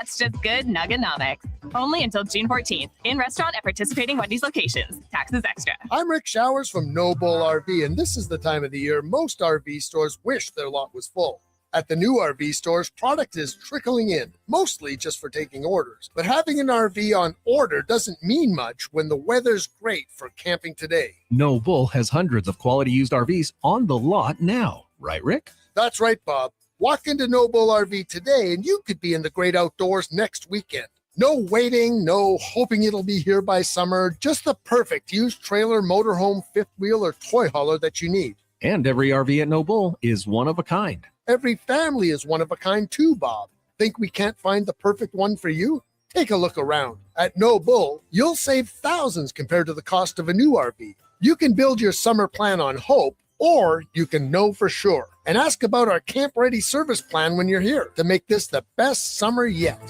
That's just good nuggenomics. Only until June 14th. In restaurant at participating Wendy's locations. Taxes extra. I'm Rick Showers from No Bull RV, and this is the time of the year most RV stores wish their lot was full. At the new RV stores, product is trickling in, mostly just for taking orders. But having an RV on order doesn't mean much when the weather's great for camping today. No Bull has hundreds of quality used RVs on the lot now. Right, Rick? That's right, Bob. Walk into No Bull RV today and you could be in the great outdoors next weekend. No waiting, no hoping it'll be here by summer, just the perfect used trailer, motorhome, fifth wheel, or toy hauler that you need. And every RV at No Bull is one of a kind. Every family is one of a kind too, Bob. Think we can't find the perfect one for you? Take a look around. At No Bull, you'll save thousands compared to the cost of a new RV. You can build your summer plan on hope, or you can know for sure. And ask about our Camp Ready service plan when you're here to make this the best summer yet.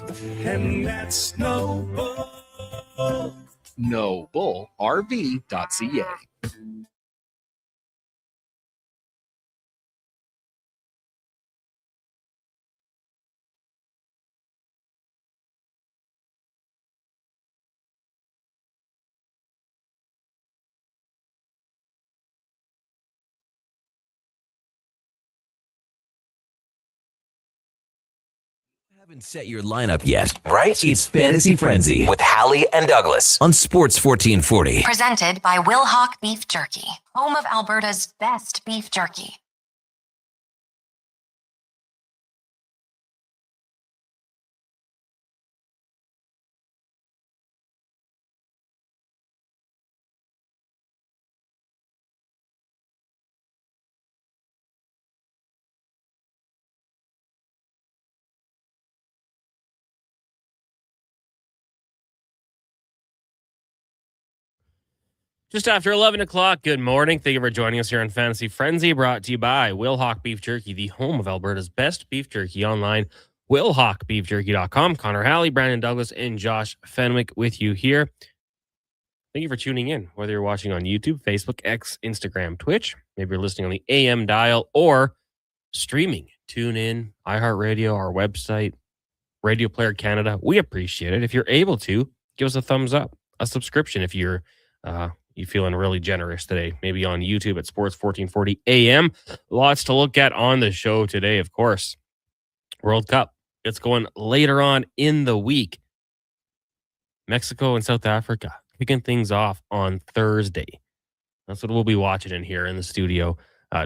And that's No Bull. NoBullRV.ca. Haven't set your lineup yet, right? It's Fantasy Frenzy with Halley and Douglas on Sports 1440. Presented by Will Hawk Beef Jerky, home of Alberta's best beef jerky. Just after 11 o'clock, good morning. Thank you for joining us here on Fantasy Frenzy, brought to you by Will Hawk Beef Jerky, the home of Alberta's best beef jerky online. WillHawkBeefJerky.com. Connor Halley, Brandon Douglas, and Josh Fenwick with you here. Thank you for tuning in, whether you're watching on YouTube, Facebook, X, Instagram, Twitch. Maybe you're listening on the AM dial or streaming. Tune in, iHeartRadio, our website, Radio Player Canada. We appreciate it. If you're able to, give us a thumbs up, a subscription if you're you feeling really generous today, maybe on YouTube at Sports 1440 AM. Lots to look at on the show today, of course. World Cup. It's going later on in the week. Mexico and South Africa kicking things off on Thursday. That's what we'll be watching in here in the studio.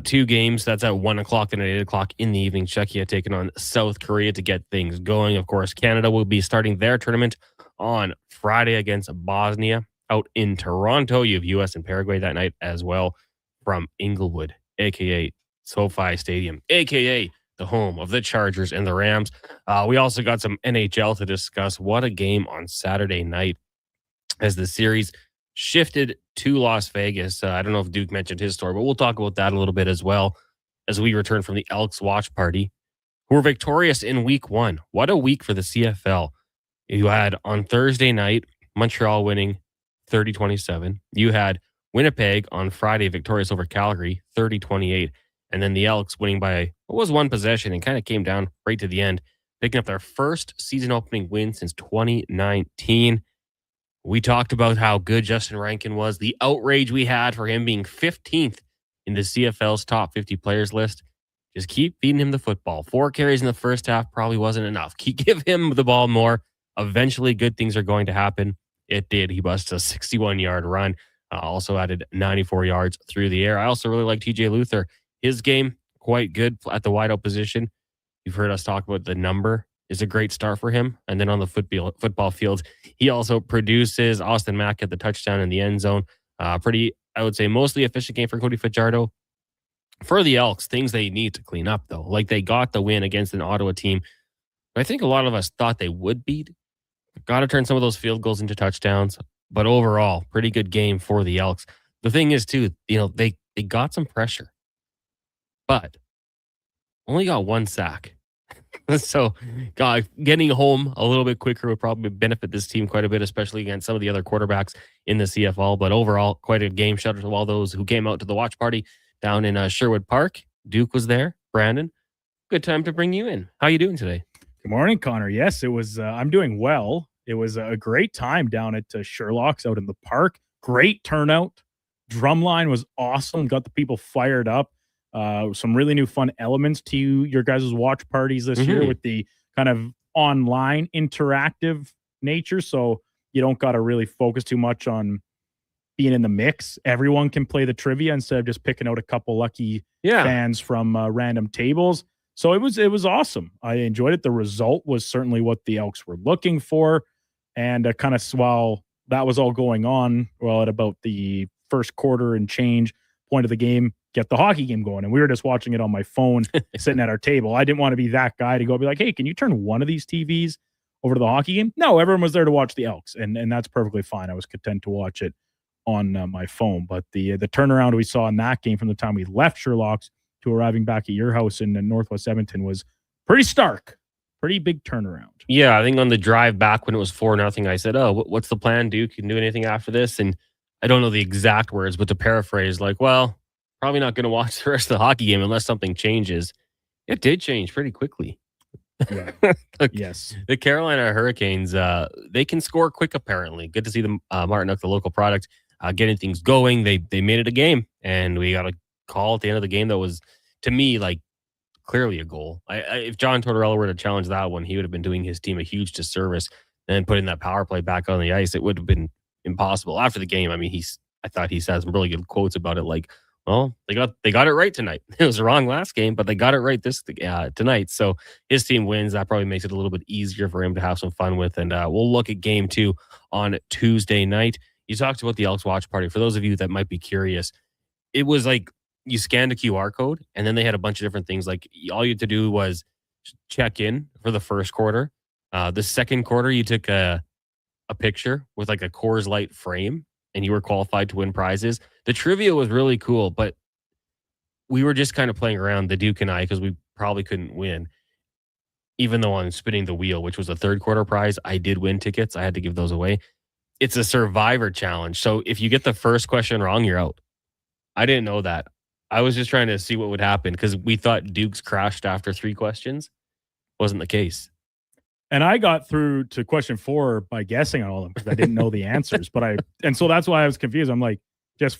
2 games. That's at 1 o'clock and at 8 o'clock in the evening. Czechia taking on South Korea to get things going. Of course, Canada will be starting their tournament on Friday against Bosnia. Out in Toronto, you have U.S. and Paraguay that night as well from Inglewood, a.k.a. SoFi Stadium, a.k.a. the home of the Chargers and the Rams. We also got some NHL to discuss. What a game on Saturday night as the series shifted to Las Vegas. I don't know if Duke mentioned his story, but we'll talk about that a little bit as well as we return from the Elks watch party, who were victorious in week 1. What a week for the CFL. You had on Thursday night, Montreal winning 30-27. You had Winnipeg on Friday victorious over Calgary, 30-28. And then the Elks winning by what was one possession and kind of came down right to the end, picking up their first season opening win since 2019. We talked about how good Justin Rankin was, the outrage we had for him being 15th in the CFL's top 50 players list. Just keep feeding him the football. 4 carries in the first half probably wasn't enough. Give him the ball more. Eventually, good things are going to happen. It did. He busted a 61-yard run. Also added 94 yards through the air. I also really like TJ Luther. His game, quite good at the wideout position. You've heard us talk about the number is a great start for him. And then on the football field, he also produces. Austin Mack at the touchdown in the end zone. Pretty, I would say, mostly efficient game for Cody Fajardo. For the Elks, things they need to clean up, though. Like they got the win against an Ottawa team I think a lot of us thought they would beat. Got to turn some of those field goals into touchdowns. But overall, pretty good game for the Elks. The thing is, too, they got some pressure, but only got 1 sack. So getting home a little bit quicker would probably benefit this team quite a bit, especially against some of the other quarterbacks in the CFL. But overall, quite a game. Shout out to all those who came out to the watch party down in Sherwood Park. Duke was there. Brandon, good time to bring you in. How you doing today? Good morning, Connor. Yes, it was. I'm doing well. It was a great time down at Sherlock's out in the park. Great turnout. Drumline was awesome. Got the people fired up. Some really new fun elements to your guys' watch parties this year with the kind of online interactive nature. So you don't got to really focus too much on being in the mix. Everyone can play the trivia instead of just picking out a couple lucky fans from random tables. So it was awesome. I enjoyed it. The result was certainly what the Elks were looking for. And kind of while that was all going on, well, at about the first quarter and change point of the game, get the hockey game going. And we were just watching it on my phone sitting at our table. I didn't want to be that guy to go be like, hey, can you turn one of these TVs over to the hockey game? No, everyone was there to watch the Elks. And that's perfectly fine. I was content to watch it on my phone. But the turnaround we saw in that game from the time we left Sherlock's to arriving back at your house in Northwest Edmonton was pretty stark. Pretty big turnaround. Yeah, I think on the drive back when it was 4-0, I said, oh, what's the plan, Duke? You can do anything after this? And I don't know the exact words, but to paraphrase, like, well, probably not going to watch the rest of the hockey game unless something changes. It did change pretty quickly. Yeah. Yes. The Carolina Hurricanes, they can score quick, apparently. Good to see them, Martinook, the local product, getting things going. They made it a game, and we got a call at the end of the game that was, to me, like, clearly a goal. If John Tortorella were to challenge that one, he would have been doing his team a huge disservice. And putting that power play back on the ice, it would have been impossible. After the game, I mean, I thought he said some really good quotes about it, like, well, they got it right tonight. It was wrong last game, but they got it right tonight. So his team wins. That probably makes it a little bit easier for him to have some fun with. And we'll look at game 2 on Tuesday night. You talked about the Elks watch party. For those of you that might be curious, it was like you scanned a QR code, and then they had a bunch of different things. Like all you had to do was check in for the first quarter. The second quarter, you took a picture with like a Coors Light frame, and you were qualified to win prizes. The trivia was really cool, but we were just kind of playing around, the Duke and I, because we probably couldn't win. Even though on spinning the wheel, which was a third quarter prize, I did win tickets. I had to give those away. It's a survivor challenge. So if you get the first question wrong, you're out. I didn't know that. I was just trying to see what would happen because we thought Dukes crashed after 3 questions. Wasn't the case. And I got through to question 4 by guessing on all of them because I didn't know the answers. And so that's why I was confused. I'm like just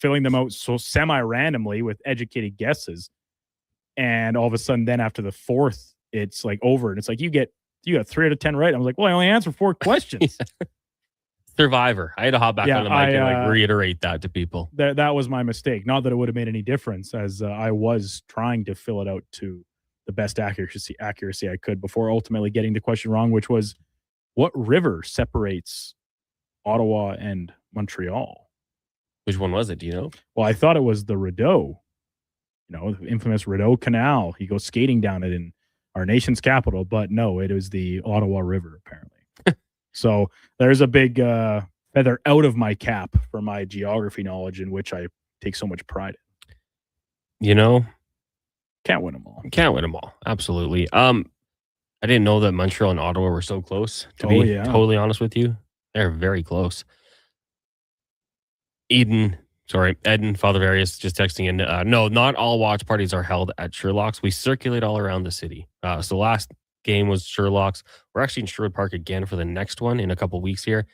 filling them out so semi-randomly with educated guesses. And all of a sudden, then after the 4th, it's like over. And it's like, you got 3 out of 10 right. I was like, well, I only answered 4 questions. Survivor. I had to hop back on the mic and like reiterate that to people. That was my mistake. Not that it would have made any difference, as I was trying to fill it out to the best accuracy I could before ultimately getting the question wrong, which was, what river separates Ottawa and Montreal? Which one was it? Do you know? Well, I thought it was the Rideau. The infamous Rideau Canal. He goes skating down it in our nation's capital, but no, it was the Ottawa River, apparently. So there's a big feather out of my cap for my geography knowledge, in which I take so much pride in. Can't win them all. Can't win them all. Absolutely. I didn't know that Montreal and Ottawa were so close, to be totally honest with you. They're very close. Eden, Father Various just texting in. No, not all watch parties are held at Sherlock's. We circulate all around the city. So last game was Sherlock's. We're actually in Sherwood Park again for the next one in a couple weeks here.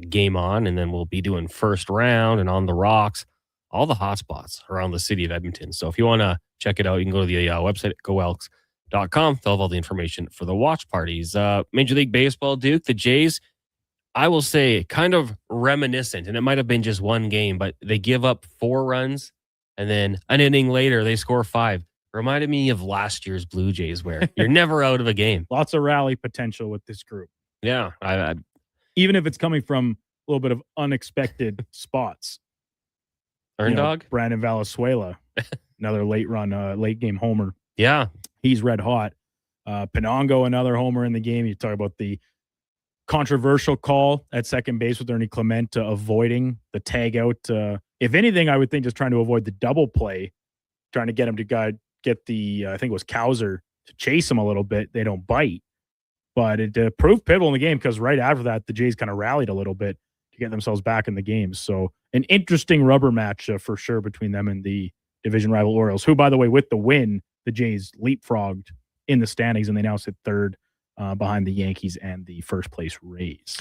Game on, and then we'll be doing first round and on the rocks, all the hot spots around the city of Edmonton. So if you want to check it out, you can go to the website, goelks.com. They'll have all the information for the watch parties. Major League Baseball, Duke, the Jays, I will say kind of reminiscent, and it might have been just one game, but they give up 4 runs, and then an inning later, they score 5. Reminded me of last year's Blue Jays, where you're never out of a game. Lots of rally potential with this group. Yeah. Even if it's coming from a little bit of unexpected spots. Dog? Brandon Valenzuela, another late game homer. Yeah. He's red hot. Penongo, another homer in the game. You talk about the controversial call at second base with Ernie Clement avoiding the tag out. If anything, I would think just trying to avoid the double play, trying to get him to get the, I think it was Cowser, to chase him a little bit. They don't bite. But it proved pivotal in the game because right after that, the Jays kind of rallied a little bit to get themselves back in the game. So an interesting rubber match for sure between them and the division rival Orioles, who, by the way, with the win, the Jays leapfrogged in the standings and they now sit 3rd behind the Yankees and the first place Rays.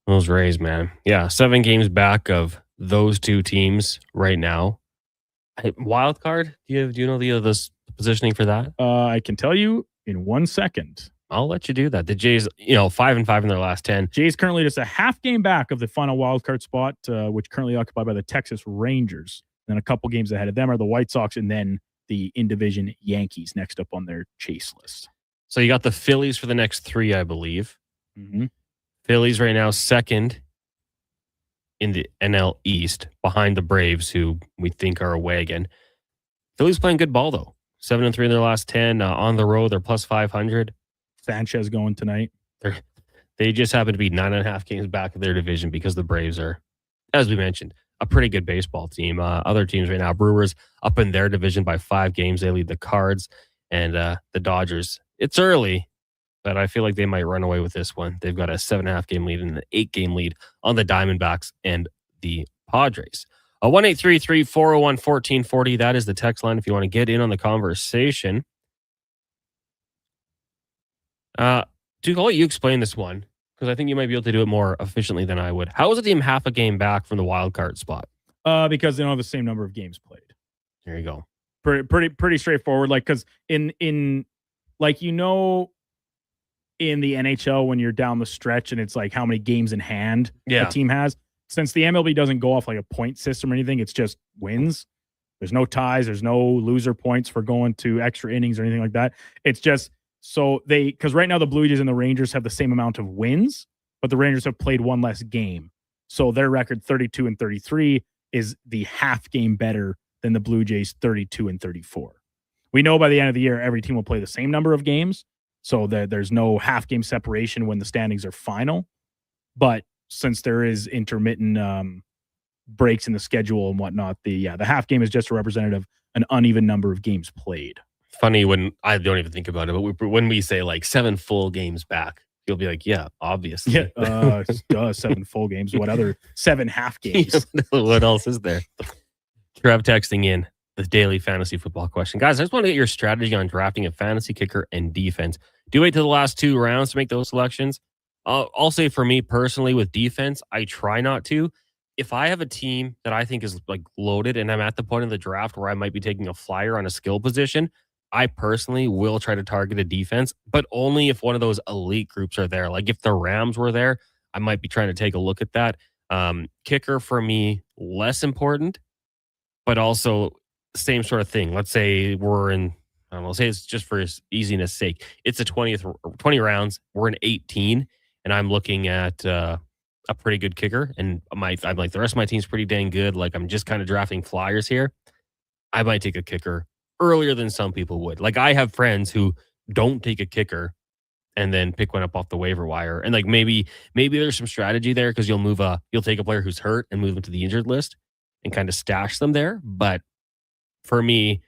Those Rays, man. Yeah, 7 games back of those two teams right now. Wild card? Do you know the positioning for that? I can tell you in 1 second. I'll let you do that. The Jays, 5-5 in their last 10. Jays currently just a half game back of the final wild card spot, which currently occupied by the Texas Rangers. Then a couple games ahead of them are the White Sox, and then the in-division Yankees next up on their chase list. So you got the Phillies for the next 3, I believe. Mm-hmm. Phillies right now second in the NL East behind the Braves, who we think are a wagon. Phillies playing good ball, though. 7-3 in their last 10. On the road, they're plus 500. Sanchez going tonight. They just happen to be 9.5 games back of their division because the Braves are, as we mentioned, a pretty good baseball team. Other teams right now, Brewers up in their division by 5 games. They lead the Cards and the Dodgers. It's early, but I feel like they might run away with this one. They've got a 7.5 game lead and an 8-game lead on the Diamondbacks and the Padres. 1-833-401-1440. That is the text line if you want to get in on the conversation. Duke, I'll let you explain this one because I think you might be able to do it more efficiently than I would. How is the team half a game back from the wild card spot? Because they don't have the same number of games played. There you go. Pretty straightforward. Like, because in like, in the NHL when you're down the stretch and it's like how many games in hand a team has. Since the MLB doesn't go off like a point system or anything, it's just wins. There's no ties. There's no loser points for going to extra innings or anything like that. It's just because right now the Blue Jays and the Rangers have the same amount of wins, but the Rangers have played one less game. So their record 32-33 is the half game better than the Blue Jays 32-34. We know by the end of the year, every team will play the same number of games. So there's no half game separation when the standings are final. But since there is intermittent breaks in the schedule and whatnot, the half game is just a representative of an uneven number of games played. Funny when I don't even think about it, but when we say like 7 full games back, you'll be like, yeah, obviously. Yeah, 7 full games. What other 7 half games? What else is there? Trev texting in the daily fantasy football question. Guys, I just want to get your strategy on drafting a fantasy kicker and defense. Do wait till the last 2 rounds to make those selections. I'll say for me personally with defense, I try not to. If I have a team that I think is like loaded and I'm at the point of the draft where I might be taking a flyer on a skill position, I personally will try to target a defense, but only if one of those elite groups are there. Like if the Rams were there, I might be trying to take a look at that. Kicker for me, less important, but also same sort of thing. Let's say we're in, I don't know, say it's just for easiness sake. It's the 20 rounds. We're in 18 and I'm looking at a pretty good kicker. And I'm like, the rest of my team's pretty dang good. Like I'm just kind of drafting flyers here. I might take a kicker earlier than some people would. Like I have friends who don't take a kicker and then pick one up off the waiver wire. And like maybe there's some strategy there because you'll take a player who's hurt and move them to the injured list and kind of stash them there. But for me,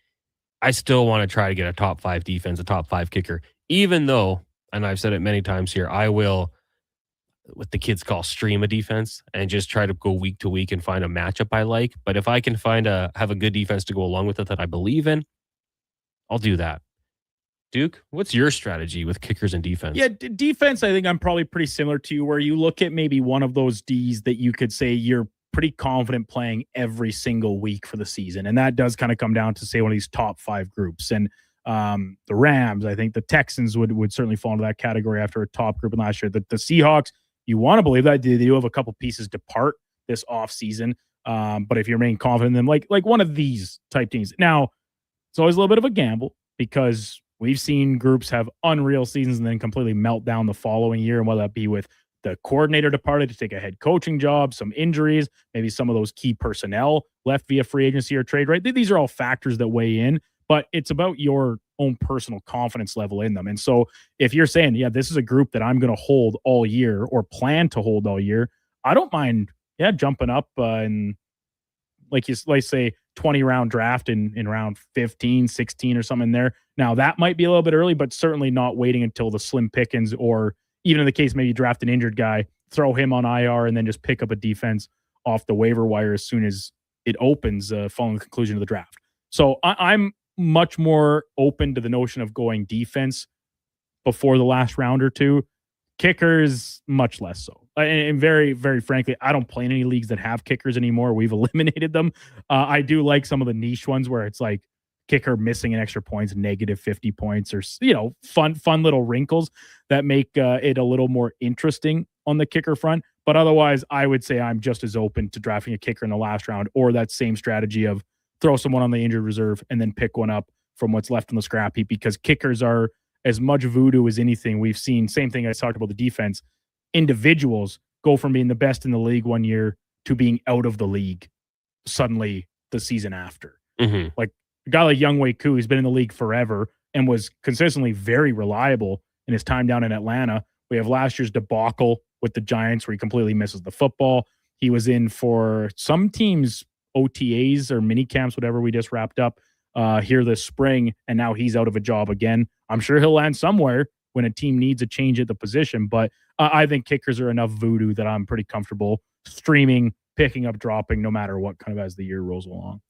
I still want to try to get a top 5 defense, a top 5 kicker, even though, and I've said it many times here, I will, what the kids call stream a defense and just try to go week to week and find a matchup I like. But if I can have a good defense to go along with it that I believe in, I'll do that. Duke, what's your strategy with kickers and defense? Yeah, defense, I think I'm probably pretty similar to you, where you look at maybe one of those Ds that you could say you're pretty confident playing every single week for the season. And that does kind of come down to, say, one of these top 5 groups. And the Rams, I think the Texans would certainly fall into that category after a top group in last year. The Seahawks, you want to believe that they do have a couple pieces depart this offseason. But if you remain confident in them, like one of these type teams. Now, it's always a little bit of a gamble because we've seen groups have unreal seasons and then completely melt down the following year. And whether that be with the coordinator departed to take a head coaching job, some injuries, maybe some of those key personnel left via free agency or trade, right? These are all factors that weigh in, but it's about your own personal confidence level in them. And so if you're saying, yeah, this is a group that I'm going to hold all year or plan to hold all year, I don't mind, jumping up and like say 20 round draft in round 15, 16 or something there. Now that might be a little bit early, but certainly not waiting until the slim pickings, or even in the case, maybe draft an injured guy, throw him on IR and then just pick up a defense off the waiver wire as soon as it opens following the conclusion of the draft. So I'm much more open to the notion of going defense before the last round or two. Kickers, much less so. And very, very frankly, I don't play in any leagues that have kickers anymore. We've eliminated them. I do like some of the niche ones where it's like kicker missing an extra points, negative 50 points, or fun little wrinkles that make it a little more interesting on the kicker front. But otherwise, I would say I'm just as open to drafting a kicker in the last round, or that same strategy of throw someone on the injured reserve and then pick one up from what's left on the scrap heap, because kickers are as much voodoo as anything we've seen. Same thing I talked about the defense. Individuals go from being the best in the league one year to being out of the league suddenly the season after. Mm-hmm. Like a guy like Younghoe Koo, who's been in the league forever and was consistently very reliable in his time down in Atlanta. We have last year's debacle with the Giants where he completely misses the football. He was in for some teams' OTAs or mini camps, whatever we just wrapped up here this spring, and now he's out of a job again. I'm sure he'll land somewhere when a team needs a change at the position, but I think kickers are enough voodoo that I'm pretty comfortable streaming, picking up, dropping, no matter what, kind of as the year rolls along.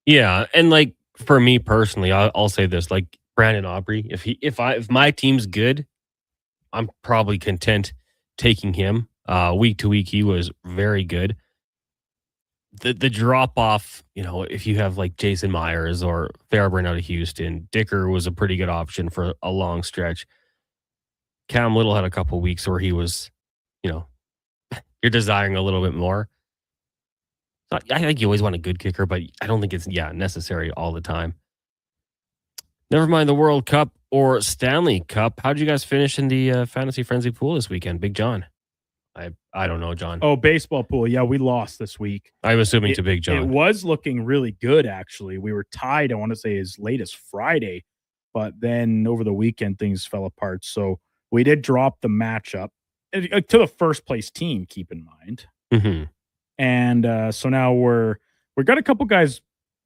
Yeah, and like for me personally, I'll say this: like Brandon Aubrey, if my team's good, I'm probably content taking him. Week to week, he was very good. The drop off, if you have like Jason Myers or Fairburn out of Houston, Dicker was a pretty good option for a long stretch. Cam Little had a couple of weeks where he was, you're desiring a little bit more. I think you always want a good kicker, but I don't think it's necessary all the time. Never mind the World Cup or Stanley Cup. How'd you guys finish in the Fantasy Frenzy pool this weekend, Big John? I don't know, John. Oh, baseball pool. Yeah, we lost this week. I'm assuming to Big John. It was looking really good, actually. We were tied, I want to say, as late as Friday, but then over the weekend, things fell apart. So we did drop the matchup to the first place team, keep in mind. Mm-hmm. And so now we've got a couple guys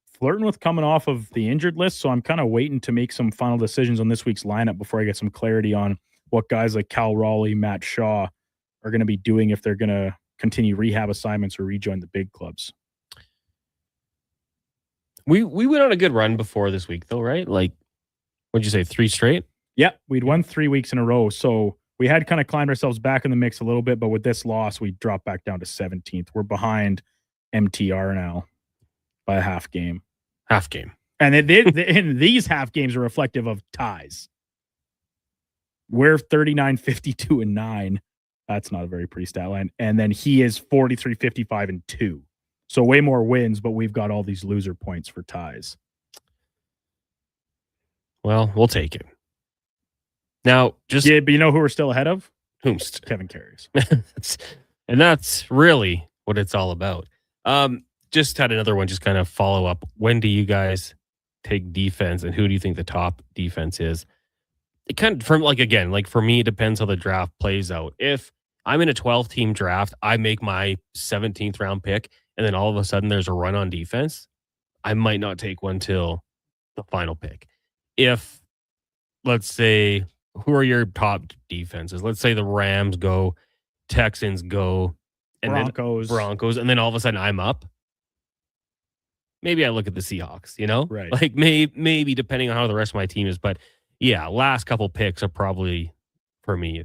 flirting with coming off of the injured list. So I'm kind of waiting to make some final decisions on this week's lineup before I get some clarity on what guys like Cal Raleigh, Matt Shaw are going to be doing if they're going to continue rehab assignments or rejoin the big clubs. We went on a good run before this week, though, right? Like, what'd you say, 3 straight? Yeah, we'd won 3 weeks in a row. So we had kind of climbed ourselves back in the mix a little bit, but with this loss, we dropped back down to 17th. We're behind MTR now by a half game. Half game. And and these half games are reflective of ties. We're 39, 52, and 9. That's not a very pretty stat line. And then he is 43, 55, and 2. So way more wins, but we've got all these loser points for ties. Well, we'll take it. Now, just... Yeah, but you know who we're still ahead of? Whomst? Kevin Carries. And that's really what it's all about. Just had another one, just kind of follow up. When do you guys take defense, and who do you think the top defense is? It kind of, for me, it depends how the draft plays out. If I'm in a 12-team draft, I make my 17th round pick, and then all of a sudden there's a run on defense, I might not take one till the final pick. If, let's say, who are your top defenses? Let's say the Rams go, Texans go, and Broncos, and then all of a sudden I'm up. Maybe I look at the Seahawks, Right. Like maybe depending on how the rest of my team is, but yeah, last couple picks are probably, for me,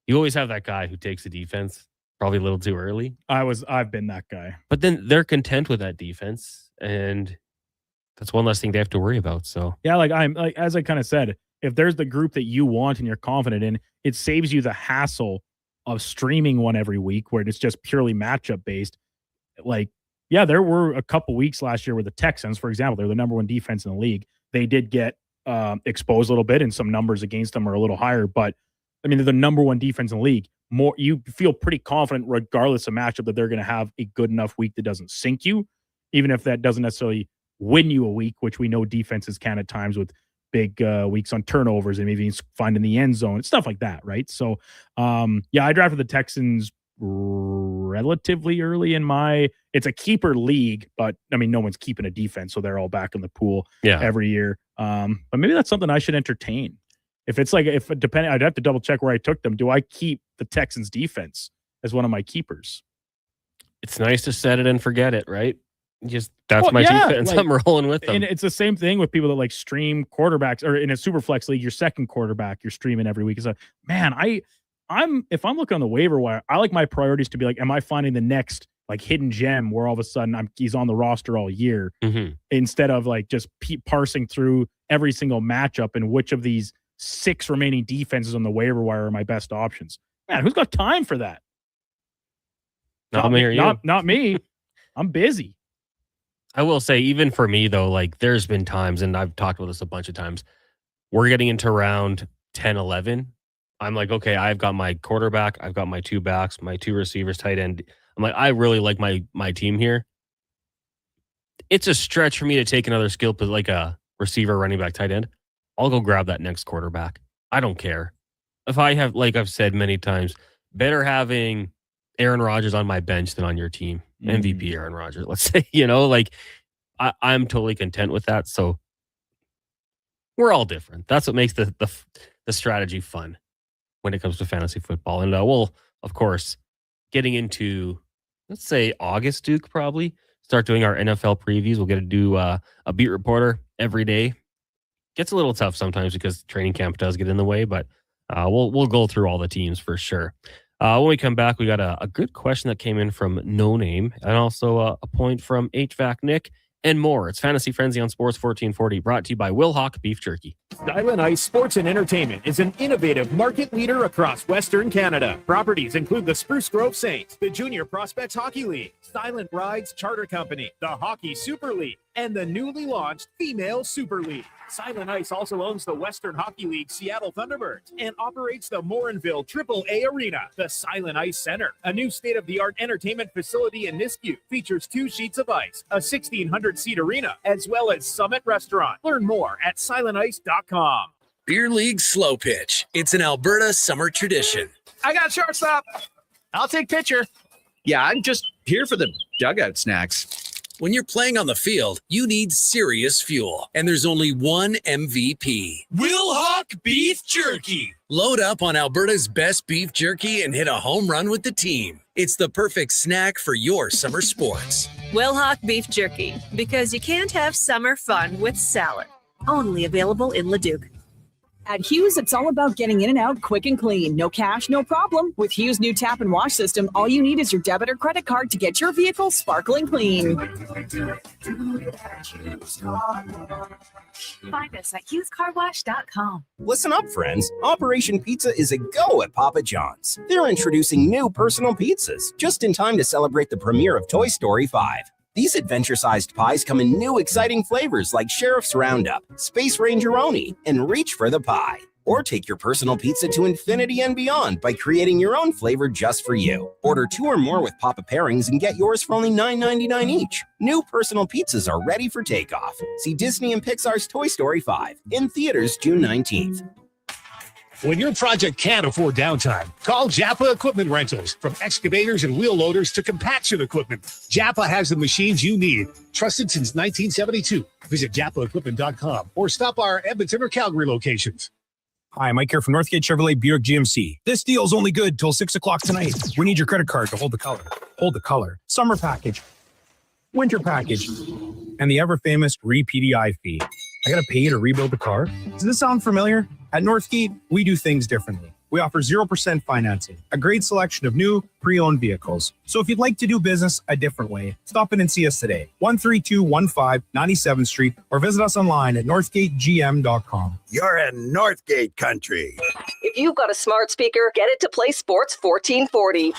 you always have that guy who takes the defense probably a little too early. I've been that guy. But then they're content with that defense, and that's one less thing they have to worry about. So yeah, as I kind of said, if there's the group that you want and you're confident in, it saves you the hassle of streaming one every week where it's just purely matchup based. Like, yeah, there were a couple weeks last year where the Texans, for example, they're the number one defense in the league. They did get exposed a little bit, and some numbers against them are a little higher. But I mean, they're the number one defense in the league. You feel pretty confident, regardless of matchup, that they're going to have a good enough week that doesn't sink you, even if that doesn't necessarily win you a week, which we know defenses can at times with big weeks on turnovers and maybe finding the end zone, stuff like that, right? So, I drafted the Texans relatively early in it's a keeper league, but I mean, no one's keeping a defense, so they're all back in the pool every year. But maybe that's something I should entertain. If it's depending, I'd have to double check where I took them. Do I keep the Texans defense as one of my keepers? it's nice to set it and forget it, right? That's Well, my yeah, defense. like, I'm rolling with them. And it's the same thing with people that like stream quarterbacks, or in a super flex league, your second quarterback you're streaming every week. It's like, man, if I'm looking on the waiver wire, I like my priorities to be like, am I finding the next like hidden gem where all of a sudden he's on the roster all year, instead of like just parsing through every single matchup and which of these 6 remaining defenses on the waiver wire are my best options. Man, who's got time for that? Not me or you. Not me. I'm busy. I will say, even for me though, like there's been times, and I've talked about this a bunch of times, we're getting into round 10, 11. I'm like, okay, I've got my quarterback, I've got my 2 backs, my 2 receivers, tight end. I'm like, I really like my team here. It's a stretch for me to take another skill, but like a receiver, running back, tight end. I'll go grab that next quarterback. I don't care. If I have, like I've said many times, better having Aaron Rodgers on my bench than on your team. MVP Aaron Rodgers, let's say, like I'm totally content with that. So we're all different. That's what makes the strategy fun when it comes to fantasy football. And we'll, of course, getting into, let's say August, Duke, probably start doing our NFL previews. We'll get to do a beat reporter every day. Gets a little tough sometimes because training camp does get in the way, but we'll go through all the teams for sure. When we come back, we got a good question that came in from No Name, and also a point from HVAC Nick, and more. It's Fantasy Frenzy on Sports 1440, brought to you by Will Hawk Beef Jerky. Silent Ice Sports and Entertainment is an innovative market leader across Western Canada. Properties include the Spruce Grove Saints, the Junior Prospects Hockey League, Silent Rides Charter Company, the Hockey Super League, and the newly launched Female Super League. Silent Ice also owns the Western Hockey League Seattle Thunderbirds and operates the Morinville AAA Arena. The Silent Ice Center, a new state-of-the-art entertainment facility in Nisku, features 2 sheets of ice, a 1,600-seat arena, as well as Summit Restaurant. Learn more at silentice.com. Beer League Slow Pitch. It's an Alberta summer tradition. I got shortstop. I'll take pitcher. Yeah, I'm just here for the dugout snacks. When you're playing on the field, you need serious fuel. And there's only one MVP. Will Hawk Beef Jerky. Load up on Alberta's best beef jerky and hit a home run with the team. It's the perfect snack for your summer sports. Will Hawk Beef Jerky, because you can't have summer fun with salad. Only available in Leduc. At Hughes, it's all about getting in and out quick and clean. No cash, no problem. With Hughes' new tap and wash system, all you need is your debit or credit card to get your vehicle sparkling clean. Find us at HughesCarWash.com. Listen up, friends. Operation Pizza is a go at Papa John's. They're introducing new personal pizzas just in time to celebrate the premiere of Toy Story 5. These adventure-sized pies come in new exciting flavors like Sheriff's Roundup, Space Ranger-oni, and Reach for the Pie. Or take your personal pizza to infinity and beyond by creating your own flavor just for you. Order 2 or more with Papa Pairings and get yours for only $9.99 each. New personal pizzas are ready for takeoff. See Disney and Pixar's Toy Story 5 in theaters June 19th. When your project can't afford downtime, call Japa Equipment Rentals. From excavators and wheel loaders to compaction equipment, Japa has the machines you need. Trusted since 1972. Visit japaequipment.com or stop our Edmonton or Calgary locations. Hi, Mike here from Northgate Chevrolet Buick GMC. This deal's only good till 6 o'clock tonight. We need your credit card to hold the color. Hold the color. Summer package. Winter package. And the ever-famous re-PDI fee. I gotta pay you to rebuild the car? Does this sound familiar? At Northgate, we do things differently. We offer 0% financing, a great selection of new, pre-owned vehicles. So if you'd like to do business a different way, stop in and see us today. 13215 97th Street, or visit us online at northgategm.com. You're in Northgate country. If you've got a smart speaker, get it to play Sports 1440.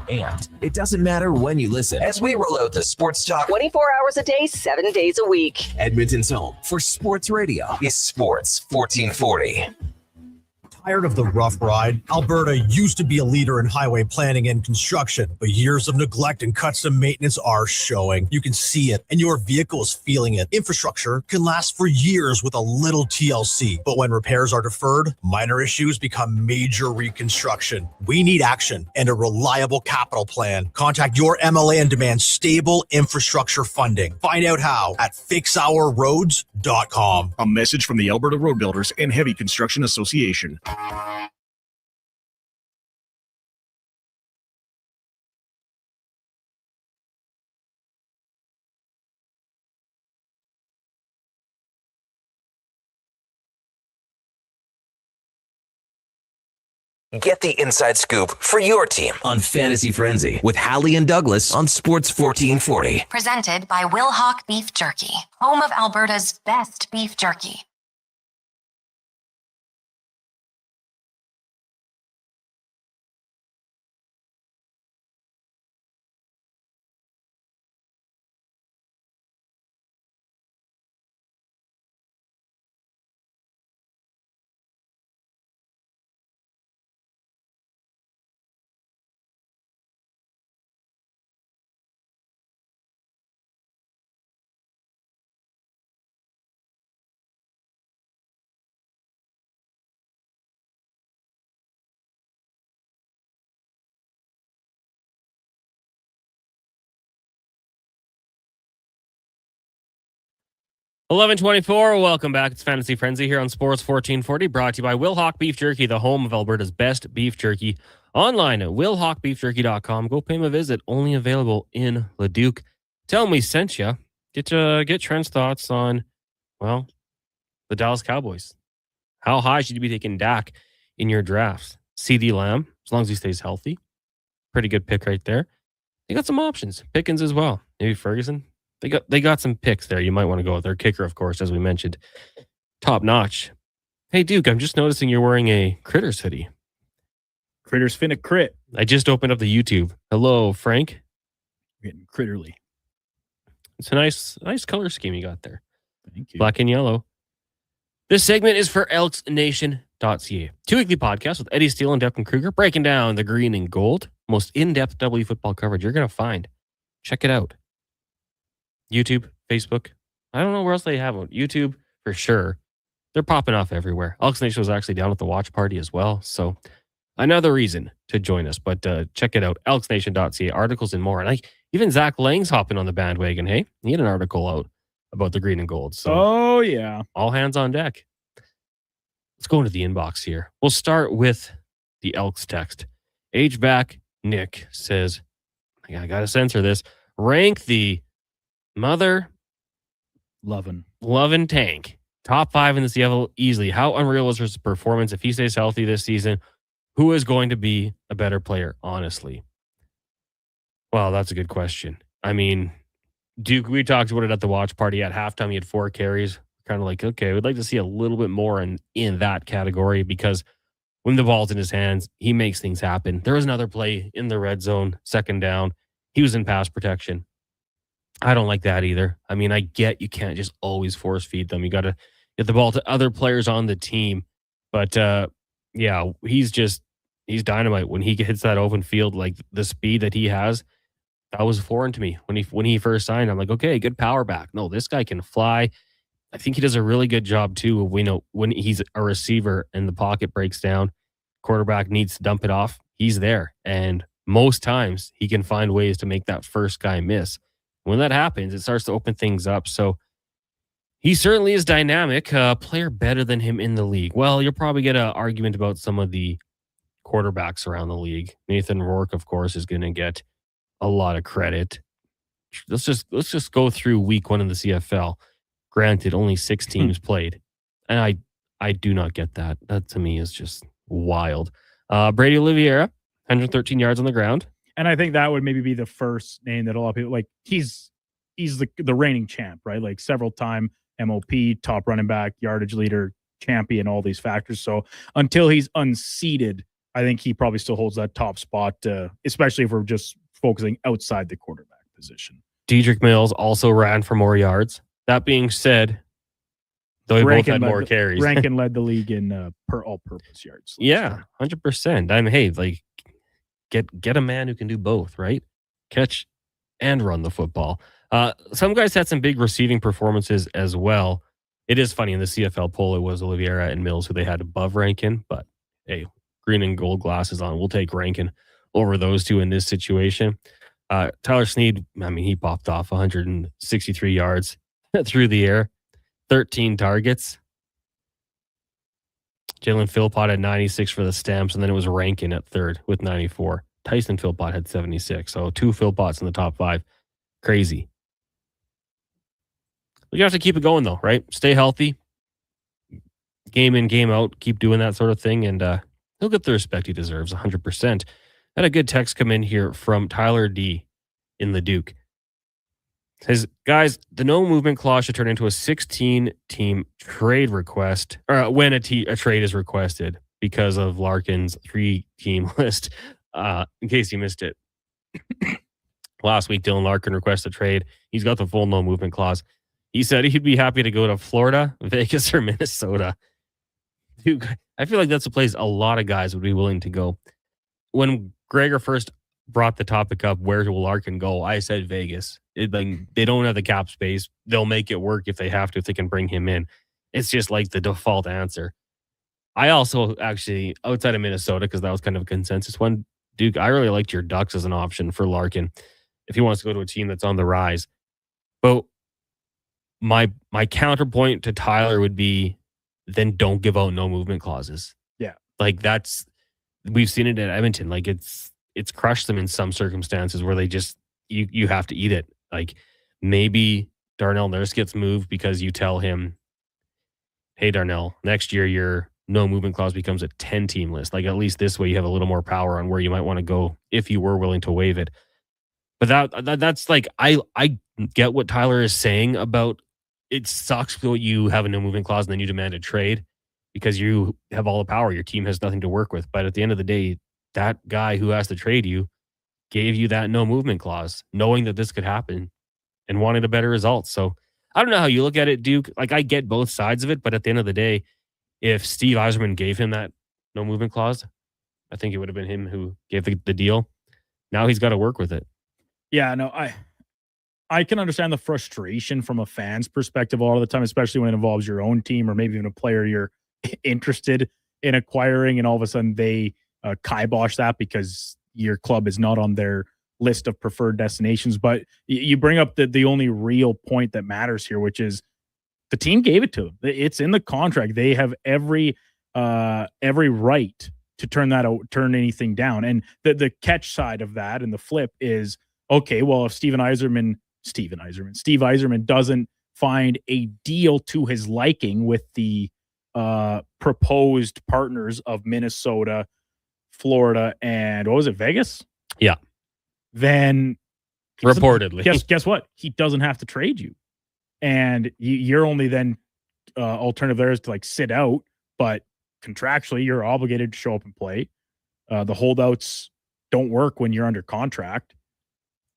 And it doesn't matter when you listen, as we roll out the Sports Talk 24 hours a day, 7 days a week. Edmonton's home for sports radio is Sports 1440. Tired of the rough ride? Alberta used to be a leader in highway planning and construction, but years of neglect and cuts to maintenance are showing. You can see it, and your vehicle is feeling it. Infrastructure can last for years with a little TLC, but when repairs are deferred, minor issues become major reconstruction. We need action and a reliable capital plan. Contact your MLA and demand stable infrastructure funding. Find out how at fixourroads.com. A message from the Alberta Road Builders and Heavy Construction Association. Get the inside scoop for your team on Fantasy Frenzy with Halley and Douglas on Sports 1440. Presented by Will Hawk Beef Jerky, home of Alberta's best beef jerky. $11:24. Welcome back. It's Fantasy Frenzy here on Sports 1440, brought to you by Will Hawk Beef Jerky, the home of Alberta's best beef jerky. Online at willhawkbeefjerky.com. Go pay him a visit. Only available in Leduc. Tell him we sent you. Get Trent's thoughts on, well, the Dallas Cowboys. How high should you be taking Dak in your drafts? CD Lamb, as long as he stays healthy. Pretty good pick right there. They got some options. Pickens as well. Maybe Ferguson. They got some picks there. You might want to go with their kicker, of course, as we mentioned. Top notch. Hey, Duke, I'm just noticing you're wearing a Critters hoodie. Critters finna crit. I just opened up the YouTube. Hello, Frank. Getting critterly. It's a nice color scheme you got there. Thank you. Black and yellow. This segment is for elksnation.ca. 2 weekly podcasts with Eddie Steele and Declan Kruger, breaking down the green and gold. Most in-depth W football coverage you're going to find. Check it out. YouTube, Facebook. I don't know where else they have it. YouTube, for sure. They're popping off everywhere. Elks Nation was actually down at the watch party as well. So another reason to join us. But check it out. elksnation.ca. Articles and more. And even Zach Lang's hopping on the bandwagon. Hey, he had an article out about the green and gold. So yeah. All hands on deck. Let's go into the inbox here. We'll start with the Elks text. HVAC Nick says, I got to censor this. Rank the mother loving tank. Top 5 in the CFL easily. How unreal was his performance? If he stays healthy this season, who is going to be a better player, honestly? Well, that's a good question. I mean, Duke, we talked about it at the watch party. At halftime, he had 4 carries. Kind of like, okay, we'd like to see a little bit more in that category, because when the ball's in his hands, he makes things happen. There was another play in the red zone, 2nd down. He was in pass protection. I don't like that either. I mean, I get you can't just always force feed them. You got to get the ball to other players on the team. But yeah, he's dynamite when he hits that open field. Like the speed that he has, that was foreign to me when he first signed. I'm like, okay, good power back. No, this guy can fly. I think he does a really good job too. We know when he's a receiver and the pocket breaks down, quarterback needs to dump it off. He's there, and most times he can find ways to make that first guy miss. When that happens, it starts to open things up. So he certainly is dynamic. Player better than him in the league. Well, you'll probably get an argument about some of the quarterbacks around the league. Nathan Rourke, of course, is going to get a lot of credit. Let's just go through week 1 in the CFL. Granted, only 6 teams played, and I do not get that. That to me is just wild. Brady Oliveira, 113 yards on the ground. And I think that would maybe be the first name that a lot of people like. He's the reigning champ, right? Like several time MOP, top running back, yardage leader, champion, all these factors. So until he's unseated, I think he probably still holds that top spot, especially if we're just focusing outside the quarterback position. Dedrick Mills also ran for more yards. That being said, though he both had more carries. Rankin led the league in all-purpose yards. Yeah, 100%. I mean, hey, like get a man who can do both, right? Catch and run the football. Some guys had some big receiving performances as well. It is funny in the CFL poll, it was Oliveira and Mills who they had above Rankin, but hey, green and gold glasses on. We'll take Rankin over those two in this situation. Tyler Snead, I mean, he popped off 163 yards through the air, 13 targets. Jalen Philpott had 96 for the Stamps, and then it was Rankin at 3rd with 94. Tyson Philpott had 76, so 2 Philpotts in the top 5. Crazy. You have to keep it going, though, right? Stay healthy. Game in, game out. Keep doing that sort of thing, and he'll get the respect he deserves 100%. Had a good text come in here from Tyler D in Leduc. Says, guys, the no movement clause should turn into a 16-team trade request, or when a trade is requested because of Larkin's 3-team list. In case you missed it, last week Dylan Larkin requested a trade. He's got the full no movement clause. He said he'd be happy to go to Florida, Vegas, or Minnesota. Dude, I feel like that's a place a lot of guys would be willing to go. When Gregor first brought the topic up, where will Larkin go? I said Vegas. They don't have the cap space. They'll make it work if they have to, if they can bring him in. It's just like the default answer. I also actually, outside of Minnesota, because that was kind of a consensus one, Duke, I really liked your Ducks as an option for Larkin if he wants to go to a team that's on the rise. But my counterpoint to Tyler would be, then don't give out no movement clauses. Yeah. Like we've seen it at Edmonton. Like it's crushed them in some circumstances where they just, you have to eat it. Like maybe Darnell Nurse gets moved because you tell him, hey, Darnell, next year your no movement clause becomes a 10-team list. Like at least this way you have a little more power on where you might want to go if you were willing to waive it. But that's like, I get what Tyler is saying about it sucks that you have a no movement clause and then you demand a trade because you have all the power. Your team has nothing to work with. But at the end of the day, that guy who has to trade you gave you that no movement clause, knowing that this could happen and wanted a better result. So I don't know how you look at it, Duke. Like I get both sides of it, but at the end of the day, if Steve Yzerman gave him that no movement clause, I think it would have been him who gave the deal. Now he's got to work with it. Yeah, no, I can understand the frustration from a fan's perspective a lot of the time, especially when it involves your own team or maybe even a player you're interested in acquiring, and all of a sudden they kibosh that because your club is not on their list of preferred destinations. But you bring up the only real point that matters here, which is the team gave it to them. It's in the contract. They have every right to turn anything down. And the catch side of that and the flip is, okay, well, if Steve Yzerman doesn't find a deal to his liking with the proposed partners of Minnesota, Florida, and what was it, Vegas? Yeah. Then reportedly, guess what? He doesn't have to trade you, and you're only then alternative there is to like sit out, but contractually you're obligated to show up and play. The holdouts don't work when you're under contract.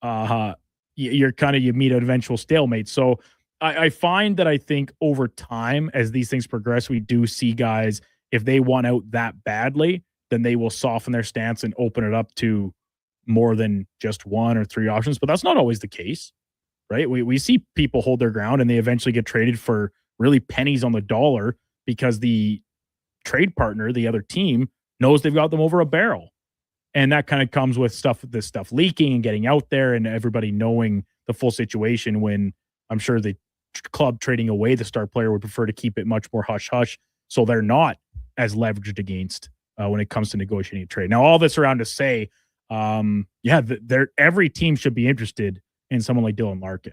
You meet an eventual stalemate. So I find that I think over time, as these things progress, we do see guys, if they want out that badly, then they will soften their stance and open it up to more than just one or three options. But that's not always the case, right? We see people hold their ground and they eventually get traded for really pennies on the dollar because the trade partner, the other team, knows they've got them over a barrel. And that kind of comes with this stuff leaking and getting out there and everybody knowing the full situation, when I'm sure the club trading away the star player would prefer to keep it much more hush-hush so they're not as leveraged against when it comes to negotiating a trade. Now, all this around to say, every team should be interested in someone like Dylan Larkin.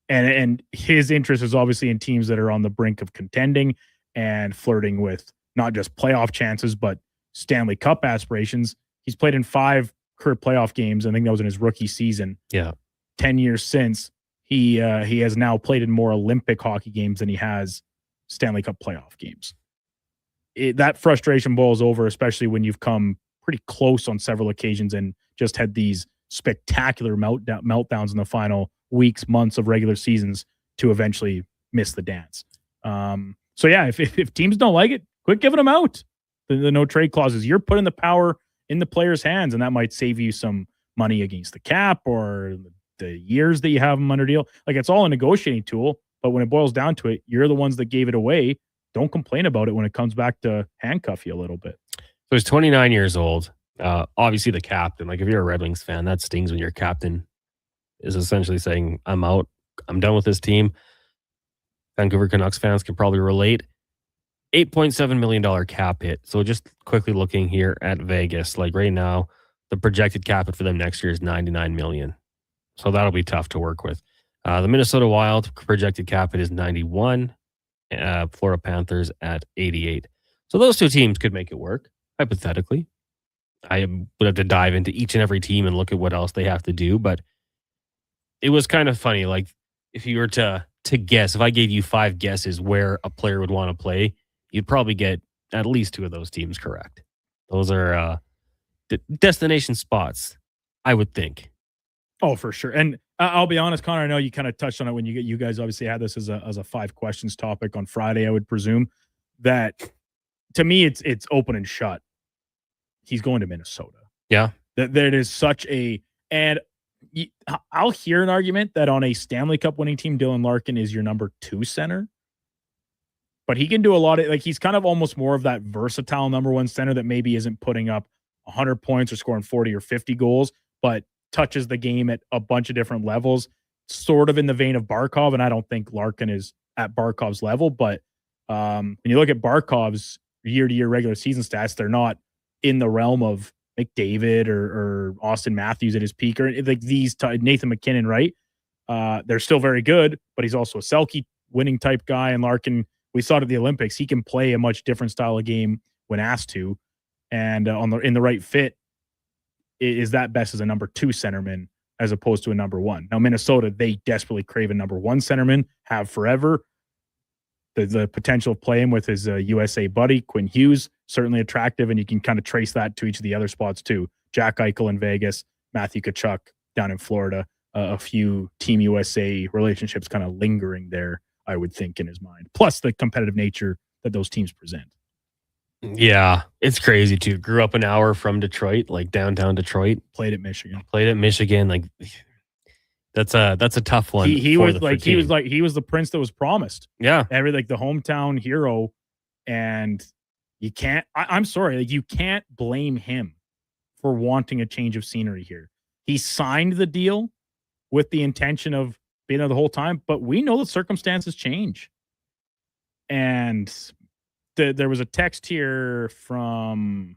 And his interest is obviously in teams that are on the brink of contending and flirting with not just playoff chances, but Stanley Cup aspirations. He's played in 5 career playoff games. I think that was in his rookie season. Yeah. 10 years since, he has now played in more Olympic hockey games than he has Stanley Cup playoff games. That frustration boils over, especially when you've come pretty close on several occasions and just had these spectacular meltdowns in the final weeks, months of regular seasons to eventually miss the dance. So yeah, if teams don't like it, quit giving them out. The no trade clauses, you're putting the power in the players' hands, and that might save you some money against the cap or the years that you have them under deal. Like, it's all a negotiating tool, but when it boils down to it, you're the ones that gave it away. Don't complain about it when it comes back to handcuff you a little bit. So he's 29 years old. Obviously the captain. Like, if you're a Red Wings fan, that stings when your captain is essentially saying, I'm out. I'm done with this team. Vancouver Canucks fans can probably relate. $8.7 million cap hit. So just quickly looking here at Vegas, like right now, the projected cap hit for them next year is $99 million. So that'll be tough to work with. The Minnesota Wild projected cap hit is 91. Florida Panthers at 88. So those two teams could make it work. hypothetically. I would have to dive into each and every team and look at what else they have to do. But it was kind of funny. Like, if you were to guess, if I gave you 5 guesses where a player would want to play, you'd probably get at least 2 of those teams correct. Those are destination spots, I would think. Oh, for sure. And I'll be honest, Connor, I know you kind of touched on it when you guys obviously had this as a 5 questions topic on Friday, I would presume. That, to me, it's open and shut. He's going to Minnesota. Yeah. That is such a... And I'll hear an argument that on a Stanley Cup winning team, Dylan Larkin is your number 2 center. But he can do a lot of... Like, he's kind of almost more of that versatile number 1 center that maybe isn't putting up 100 points or scoring 40 or 50 goals, but touches the game at a bunch of different levels, sort of in the vein of Barkov. And I don't think Larkin is at Barkov's level, but when you look at Barkov's year-to-year regular season stats, they're not in the realm of McDavid or Austin Matthews at his peak, or like Nathan McKinnon, right? They're still very good, but he's also a Selke winning type guy. And Larkin, we saw it at the Olympics, he can play a much different style of game when asked to. And in the right fit, is that best as a number 2 centerman as opposed to a number 1. Now, Minnesota, they desperately crave a number 1 centerman, have forever. The potential of playing with his USA buddy, Quinn Hughes, certainly attractive, and you can kind of trace that to each of the other spots too. Jack Eichel in Vegas, Matthew Tkachuk down in Florida, a few Team USA relationships kind of lingering there, I would think, in his mind. Plus the competitive nature that those teams present. Yeah, it's crazy too. Grew up an hour from Detroit, like downtown Detroit. Played at Michigan. Like, that's a tough one. He was the prince that was promised. Yeah, like the hometown hero, and you can't. I'm sorry, like you can't blame him for wanting a change of scenery here. He signed the deal with the intention of being there the whole time, but we know that circumstances change, and there was a text here from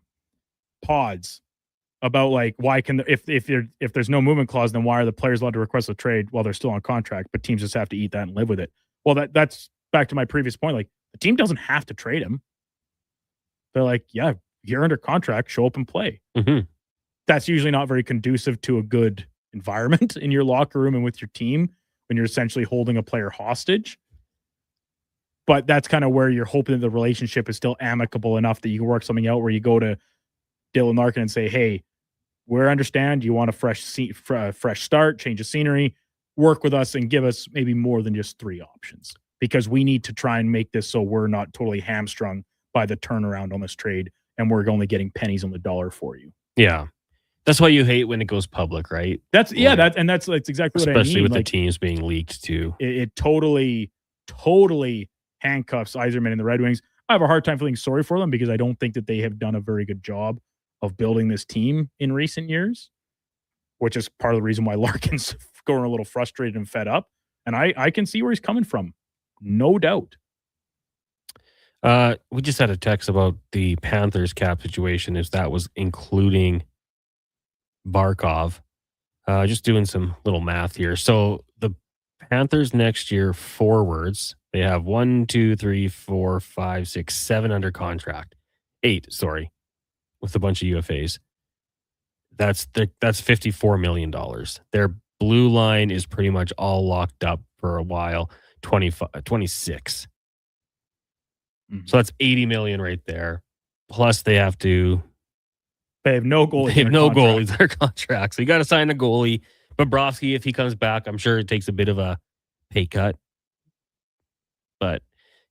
Pods about like why can if there's no movement clause, then why are the players allowed to request a trade while they're still on contract, but teams just have to eat that and live with it? Well, that's back to my previous point. Like, the team doesn't have to trade him. They're like, yeah, you're under contract, show up and play. Mm-hmm. That's usually not very conducive to a good environment in your locker room and with your team when you're essentially holding a player hostage. But that's kind of where you're hoping that the relationship is still amicable enough that you can work something out where you go to Dylan Larkin and say, hey, we understand you want a fresh start, change of scenery, work with us and give us maybe more than just 3 options, because we need to try and make this so we're not totally hamstrung by the turnaround on this trade and we're only getting pennies on the dollar for you. Yeah. That's why you hate when it goes public, right? That's exactly what I mean. Especially with the teams being leaked too. It totally handcuffs Yzerman and the Red Wings. I have a hard time feeling sorry for them because I don't think that they have done a very good job of building this team in recent years, which is part of the reason why Larkin's going a little frustrated and fed up. And I can see where he's coming from. No doubt. We just had a text about the Panthers cap situation, if that was including Barkov. Just doing some little math here. So the Panthers next year forwards, they have 1, 2, 3, 4, 5, 6, 7 under contract. 8, sorry, with a bunch of UFAs. That's $54 million. Their blue line is pretty much all locked up for a while. 26. Mm-hmm. So that's $80 million right there. Plus they have no goalies. They have no goalies in their contract. So you got to sign a goalie. Bobrovsky, if he comes back, I'm sure it takes a bit of a pay cut. But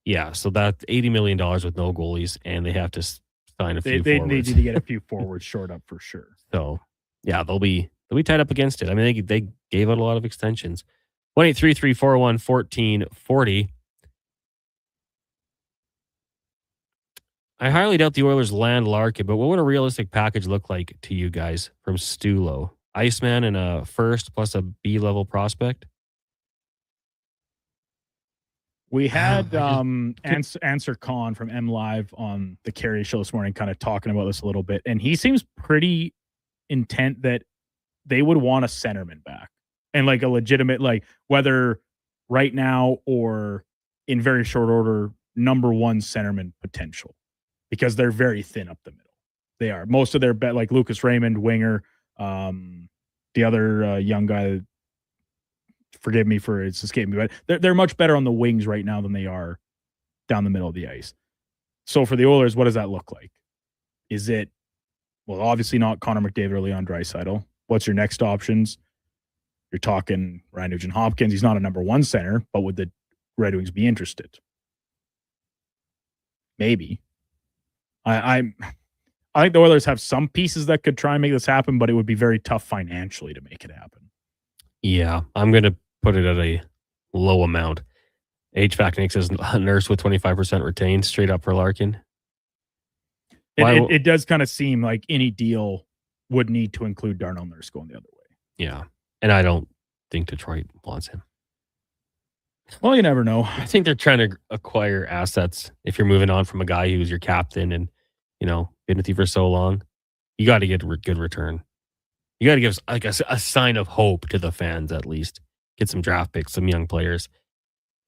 yeah, so that's $80 million with no goalies, and they have to sign a few forwards. They need to get a few forwards short up for sure. So yeah, they'll be tied up against it. I mean, they gave out a lot of extensions. 1-833-401-1440. I highly doubt the Oilers land Larkin, but what would a realistic package look like to you guys from Stulo? Iceman and a first plus a B-level prospect? We had Answer Khan from M Live on the Carey show this morning kind of talking about this a little bit, and he seems pretty intent that they would want a centerman back and like a legitimate, like whether right now or in very short order, number 1 centerman potential, because they're very thin up the middle. They are. Most of their bet, like Lucas Raymond, winger, the other young guy, forgive me for it's escaping me, but they're much better on the wings right now than they are down the middle of the ice. So for the Oilers, what does that look like? Is it, well, obviously not Connor McDavid or Leon Draisaitl. What's your next options? You're talking Ryan Nugent-Hopkins. He's not a number one center, but would the Red Wings be interested? Maybe. I think the Oilers have some pieces that could try and make this happen, but it would be very tough financially to make it happen. Yeah, I'm going to put it at a low amount. HVAC Nick says Nurse with 25% retained, straight up for Larkin. It does kind of seem like any deal would need to include Darnell Nurse going the other way. Yeah, and I don't think Detroit wants him. Well, you never know. I think they're trying to acquire assets. If you're moving on from a guy who's your captain and, you know, been with you for so long, you got to get a good return. You got to give like a sign of hope to the fans at least. Get some draft picks, some young players.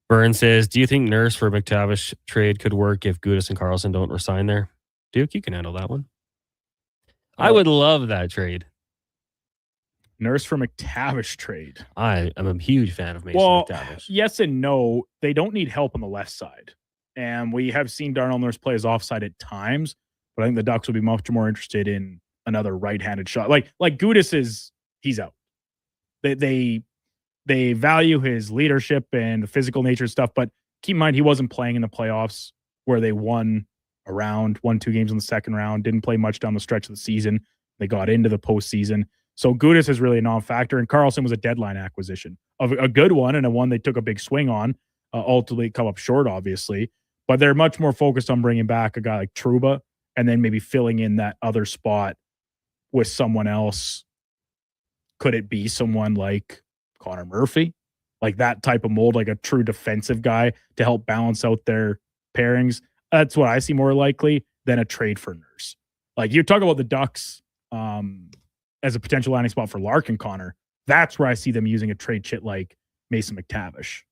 Byrne says, do you think Nurse for McTavish trade could work if Gudas and Carlson don't resign there? Duke, you can handle that one. I would love that trade. Nurse for McTavish trade. I am a huge fan of Mason McTavish. Yes and no. They don't need help on the left side. And we have seen Darnell Nurse play as offside at times, but I think the Ducks would be much more interested in another right-handed shot. Like Gudas he's out. They value his leadership and the physical nature and stuff, but keep in mind he wasn't playing in the playoffs where they won 2 games in the second round, didn't play much down the stretch of the season. They got into the postseason. So Gudas is really a non-factor, and Carlson was a deadline acquisition of a good one and a one they took a big swing on, ultimately come up short, obviously. But they're much more focused on bringing back a guy like Trouba and then maybe filling in that other spot with someone else. Could it be someone like Connor Murphy? Like that type of mold, like a true defensive guy to help balance out their pairings? That's what I see more likely than a trade for Nurse. Like you talk about the Ducks as a potential landing spot for Larkin Connor. That's where I see them using a trade chit like Mason McTavish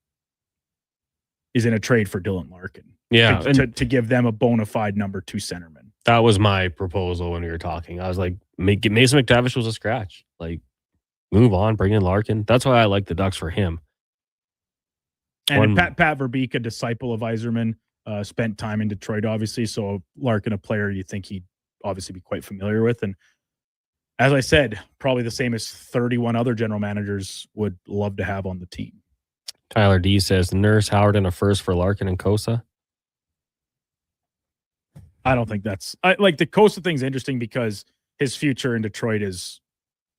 is in a trade for Dylan Larkin. Yeah. To give them a bona fide number 2 centerman. That was my proposal when we were talking. I was like, Mason McTavish was a scratch. Like, move on, bring in Larkin. That's why I like the Ducks for him. And Pat Verbeek, a disciple of Yzerman, spent time in Detroit, obviously. So Larkin, a player you think he'd obviously be quite familiar with. And as I said, probably the same as 31 other general managers would love to have on the team. Tyler D says, Nurse, Howard, and a first for Larkin and Kosa. I don't think that's... like the Kosa thing's interesting because his future in Detroit is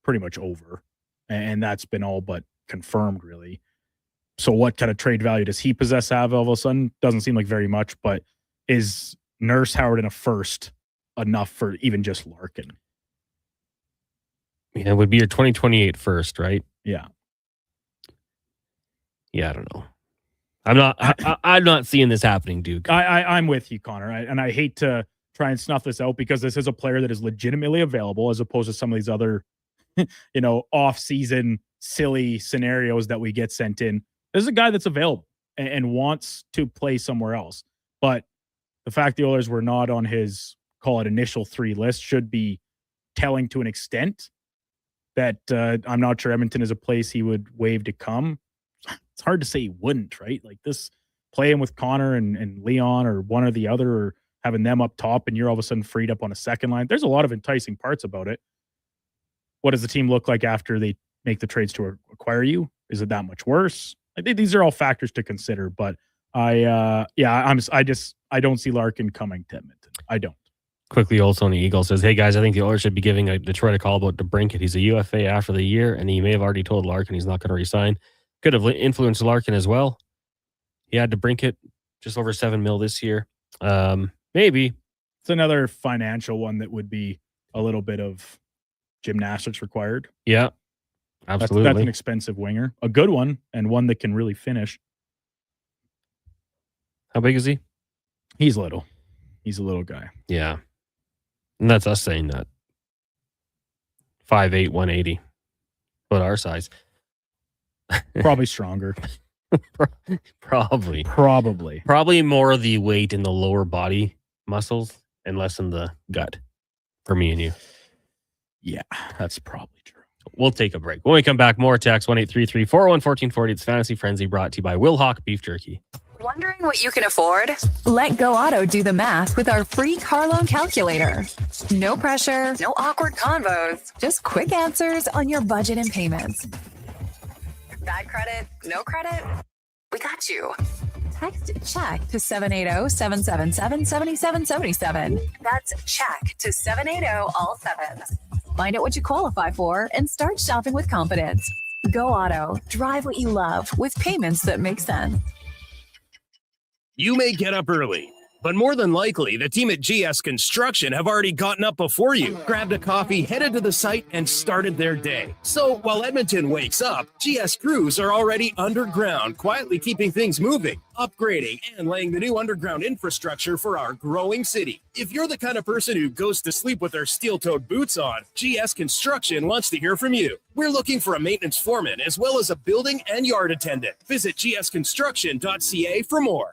pretty much over. And that's been all but confirmed, really. So what kind of trade value does he possess have all of a sudden? Doesn't seem like very much, but is Nurse, Howard, and a first enough for even just Larkin? Yeah, it would be your 2028 first, right? Yeah. Yeah, I don't know. I'm not seeing this happening, Duke. I'm with you, Connor. And I hate to try and snuff this out because this is a player that is legitimately available as opposed to some of these other, off-season silly scenarios that we get sent in. This is a guy that's available and wants to play somewhere else. But the fact the Oilers were not on his, call it, initial 3 list should be telling to an extent that I'm not sure Edmonton is a place he would waive to come. It's hard to say he wouldn't, right? Like this, playing with Connor and Leon or one or the other, or having them up top and you're all of a sudden freed up on a second line. There's a lot of enticing parts about it. What does the team look like after they make the trades to acquire you? Is it that much worse? I think these are all factors to consider, but I don't see Larkin coming to Edmonton. I don't. Quickly, Old Sony Eagle says, hey guys, I think the Oilers should be giving Detroit a call about DeBrincat. He's a UFA after the year, and he may have already told Larkin he's not going to resign. Could have influenced Larkin as well. He had DeBrincat just over $7 million this year. Maybe. It's another financial one that would be a little bit of gymnastics required. Yeah, absolutely. That's an expensive winger. A good one, and one that can really finish. How big is he? He's little. He's a little guy. Yeah. And that's us saying that. 5'8", 180. But our size. Probably stronger. Probably. Probably more of the weight in the lower body muscles and less in the gut. for me and you. Yeah, that's probably true. We'll take a break. When we come back, more text 1-833-401-1440. It's Fantasy Frenzy, brought to you by Will Hawk Beef Jerky. Wondering what you can afford? Let Go Auto do the math with our free car loan calculator. No pressure, No awkward convos. just quick answers on your budget and payments. Bad credit? No credit? We got you. Text check to 780-777-7777. That's check to 780 all sevens. Find out what you qualify for and start shopping with confidence. Go Auto. Drive what you love with payments that make sense. You may get up early, but more than likely, the team at GS Construction have already gotten up before you, grabbed a coffee, headed to the site, and started their day. So while Edmonton wakes up, GS crews are already underground, quietly keeping things moving, upgrading, and laying the new underground infrastructure for our growing city. If you're the kind of person who goes to sleep with their steel-toed boots on, GS Construction wants to hear from you. We're looking for a maintenance foreman as well as a building and yard attendant. Visit gsconstruction.ca for more.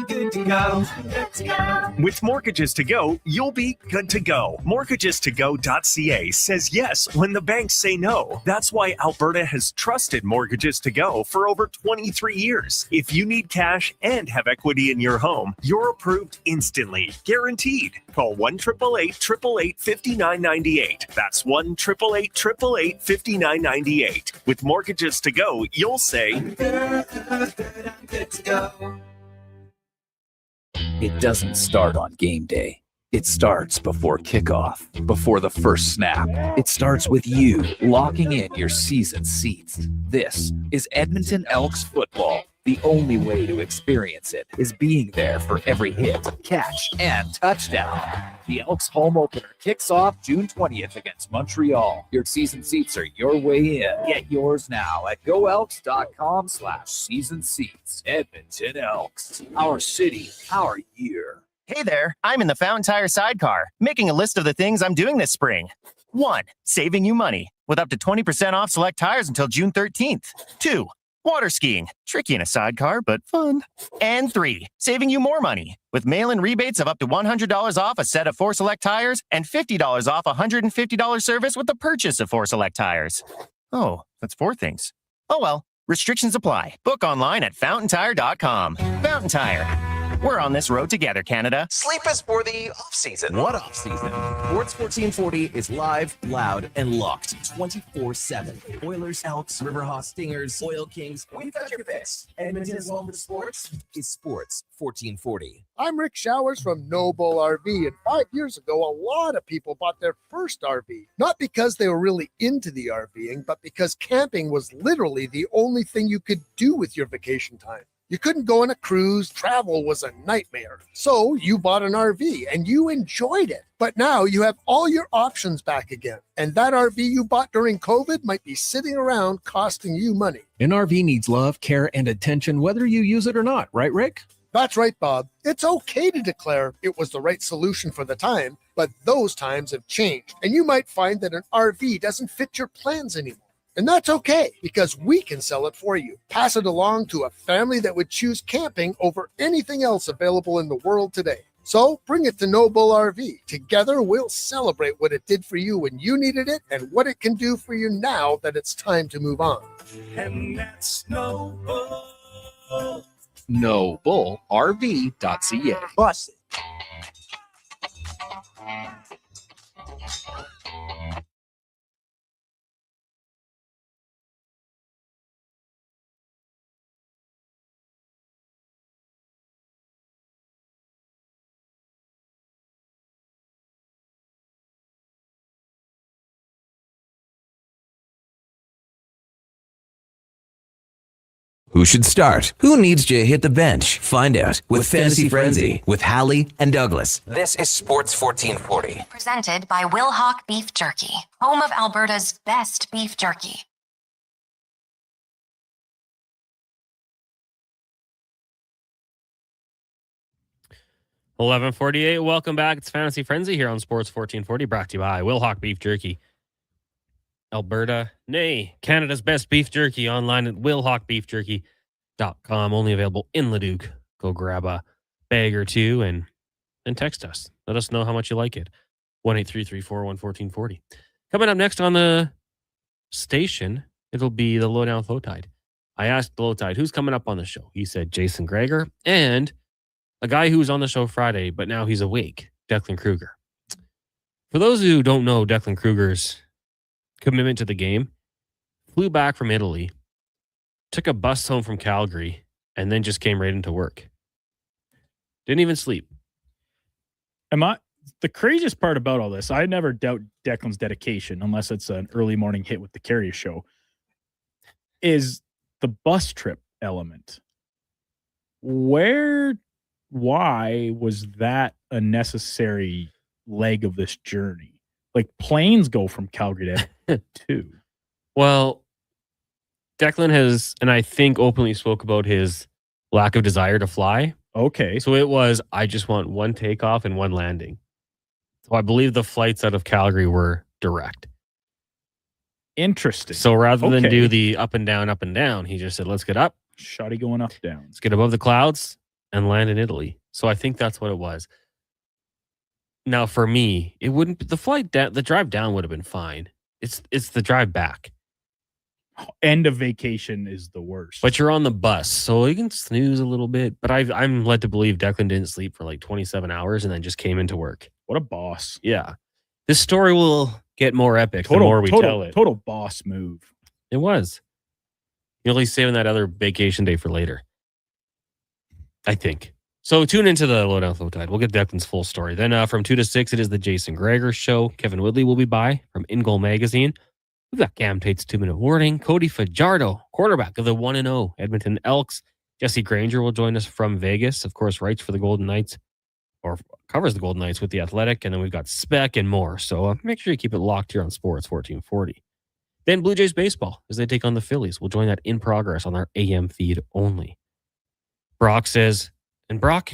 Good to go. Good to go. With Mortgages to Go, you'll be good to go. MortgagesToGo.ca says yes when the banks say no. That's why Alberta has trusted Mortgages to Go for over 23 years. If you need cash and have equity in your home, you're approved instantly, guaranteed. Call 1-888-888-5998. That's 1-888-888-5998. With Mortgages to Go, you'll say good to go. It doesn't start on game day. It starts before kickoff, before the first snap. It starts with you locking in your season seats. This is Edmonton Elks football. The only way to experience it is being there for every hit, catch, and touchdown. The Elks home opener kicks off June 20th against Montreal. Your season seats are your way in. Get yours now at goelks.com/season seats. Edmonton Elks. Our city, our year. Hey there, I'm in the Fountain Tire sidecar, making a list of the things I'm doing this spring. 1. Saving you money, with up to 20% off select tires until June 13th. 2. Water skiing, tricky in a sidecar, but fun. And 3, saving you more money, with mail-in rebates of up to $100 off a set of 4 select tires and $50 off a $150 service with the purchase of 4 select tires. Oh, that's 4 things. Oh well, restrictions apply. Book online at fountaintire.com. Fountain Tire. We're on this road together, Canada. Sleep is for the off-season. What off-season? Sports 1440 is live, loud, and locked 24/7. Oilers, Elks, Riverhawks, Stingers, Oil Kings. We've got your fix. Edmonton's home for sports is Sports 1440. I'm Rick Showers from Noble RV, and 5 years ago, a lot of people bought their first RV. Not because they were really into the RVing, but because camping was literally the only thing you could do with your vacation time. You couldn't go on a cruise, travel was a nightmare. So you bought an RV and you enjoyed it. But now you have all your options back again. And that RV you bought during COVID might be sitting around costing you money. An RV needs love, care, and attention whether you use it or not, right, Rick? That's right, Bob. It's okay to declare it was the right solution for the time, but those times have changed. And you might find that an RV doesn't fit your plans anymore. And that's okay, because we can sell it for you. Pass it along to a family that would choose camping over anything else available in the world today. So bring it to Noble RV. Together, we'll celebrate what it did for you when you needed it and what it can do for you now that it's time to move on. And that's Noble. NobleRV.ca. Bust it. Who should start? Who needs to hit the bench? Find out with Fantasy Frenzy with Halley and Douglas. This is Sports 1440. Presented by Will Hawk Beef Jerky, home of Alberta's best beef jerky. $11:48. Welcome back. It's Fantasy Frenzy here on Sports 1440, brought to you by Will Hawk Beef Jerky. Alberta, nay, Canada's best beef jerky, online at willhawkbeefjerky.com. Only available in Leduc. Go grab a bag or two and text us. Let us know how much you like it. 1-833-401-1440. Coming up next on the station, it'll be the Lowdown Low Tide. I asked Low Tide, who's coming up on the show? He said Jason Greger and a guy who was on the show Friday, but now he's awake, Declan Kruger. For those who don't know Declan Kruger's commitment to the game, flew back from Italy, took a bus home from Calgary, and then just came right into work. Didn't even sleep. The craziest part about all this, I never doubt Declan's dedication, unless it's an early morning hit with the Carrier Show, is the bus trip element. Why was that a necessary leg of this journey? Like, planes go from Calgary to too. Well, Declan has, and I think openly spoke about his lack of desire to fly. Okay. So it was, I just want one takeoff and one landing. So I believe the flights out of Calgary were direct. Interesting. So rather than do the up and down, he just said, let's get up. Shoddy going up, down. Let's get above the clouds and land in Italy. So I think that's what it was. Now, for me, it wouldn't, the drive down would have been fine. It's the drive back. End of vacation is the worst. But you're on the bus, so you can snooze a little bit. But I'm led to believe Declan didn't sleep for like 27 hours and then just came into work. What a boss. Yeah. This story will get more epic the more we tell it. Total boss move. It was. You're at least saving that other vacation day for later, I think. So tune into the Lowdown Low Tide. We'll get Declan's full story. Then from 2 to 6, it is the Jason Greger Show. Kevin Woodley will be by from In Goal Magazine. We've got Cam Tate's 2-minute warning. Cody Fajardo, quarterback of the 1-0 Edmonton Elks. Jesse Granger will join us from Vegas. Of course, writes for the Golden Knights, or covers the Golden Knights with The Athletic. And then we've got Spec and more. So make sure you keep it locked here on Sports 1440. Then Blue Jays baseball as they take on the Phillies. We'll join that in progress on our AM feed only. Brock says, and Brock,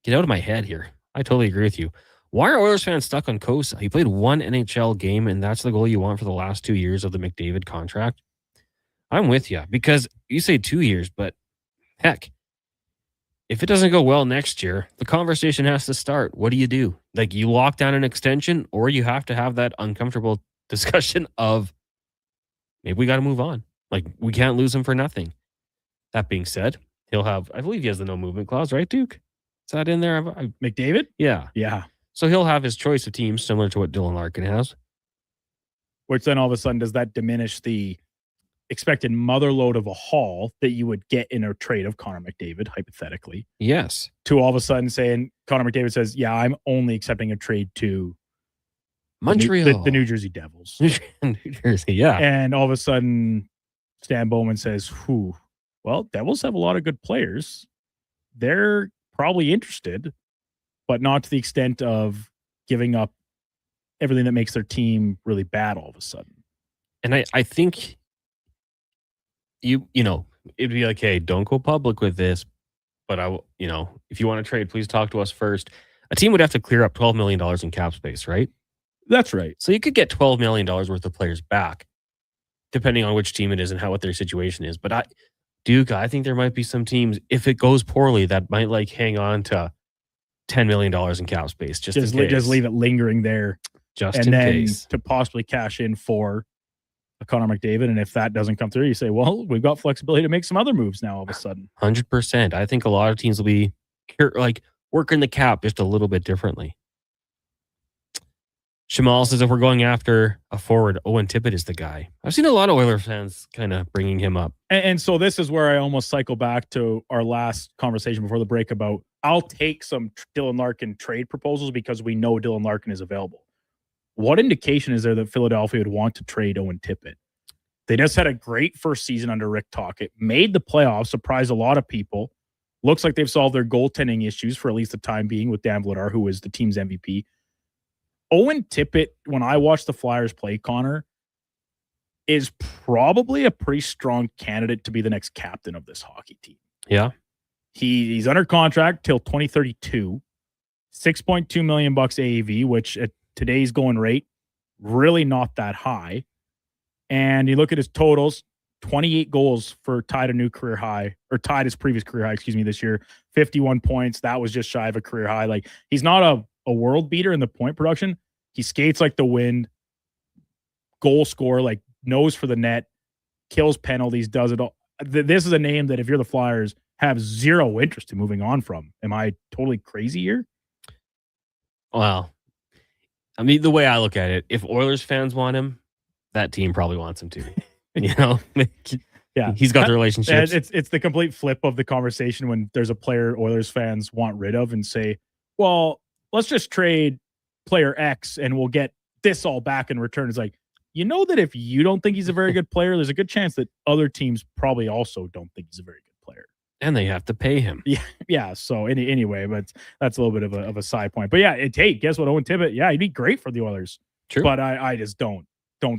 get out of my head here. I totally agree with you. Why are Oilers fans stuck on Kosa? He played one NHL game, and that's the goal you want for the last 2 years of the McDavid contract. I'm with you, because you say 2 years, but heck, if it doesn't go well next year, the conversation has to start. What do you do? Like, you lock down an extension, or you have to have that uncomfortable discussion of maybe we got to move on. Like, we can't lose him for nothing. That being said, he'll have, I believe he has the no movement clause, right, Duke? Is that in there? McDavid? Yeah. Yeah. So he'll have his choice of teams similar to what Dylan Larkin has. Which then all of a sudden, does that diminish the expected mother load of a haul that you would get in a trade of Connor McDavid, hypothetically? Yes. To all of a sudden saying, Connor McDavid says, yeah, I'm only accepting a trade to Montreal. The New Jersey Devils. New Jersey, yeah. And all of a sudden, Stan Bowman says, well, Devils have a lot of good players. They're probably interested, but not to the extent of giving up everything that makes their team really bad all of a sudden. And I think you know, it'd be like, hey, don't go public with this, but if you want to trade, please talk to us first. A team would have to clear up $12 million in cap space, right? That's right. So you could get $12 million worth of players back, depending on which team it is and what their situation is. But I think there might be some teams, if it goes poorly, that might like hang on to $10 million in cap space just leave it lingering there, in case, to possibly cash in for a Connor McDavid. And if that doesn't come through, you say, well, we've got flexibility to make some other moves now all of a sudden. 100%. I think a lot of teams will be like working the cap just a little bit differently. Shamal says if we're going after a forward, Owen Tippett is the guy. I've seen a lot of Oilers fans kind of bringing him up. And so this is where I almost cycle back to our last conversation before the break about I'll take some Dylan Larkin trade proposals because we know Dylan Larkin is available. What indication is there that Philadelphia would want to trade Owen Tippett? They just had a great first season under Rick Tocchet, made the playoffs, surprised a lot of people. Looks like they've solved their goaltending issues for at least the time being with Dan Vladar, who is the team's MVP. Owen Tippett, when I watch the Flyers play, Connor, is probably a pretty strong candidate to be the next captain of this hockey team. Yeah. He's under contract till 2032, $6.2 million AAV, which at today's going rate, really not that high. And you look at his totals, 28 goals tied his previous career high, this year, 51 points. That was just shy of a career high. Like, he's not a world beater in the point production, He skates like the wind, goal scorer, like nose for the net, kills penalties, does it all. This is a name that if you're the Flyers, have zero interest in moving on from. Am I totally crazy here? Well, I mean, the way I look at it, if Oilers fans want him, that team probably wants him too. You know, yeah, he's got the relationships. It's the complete flip of the conversation when there's a player Oilers fans want rid of and say, well, let's just trade player X and we'll get this all back in return. It's like, you know that if you don't think he's a very good player, there's a good chance that other teams probably also don't think he's a very good player. And they have to pay him. Yeah. So anyway, but that's a little bit of a side point. But yeah, hey, guess what? Owen Tippett, yeah, he'd be great for the Oilers. True. But I just don't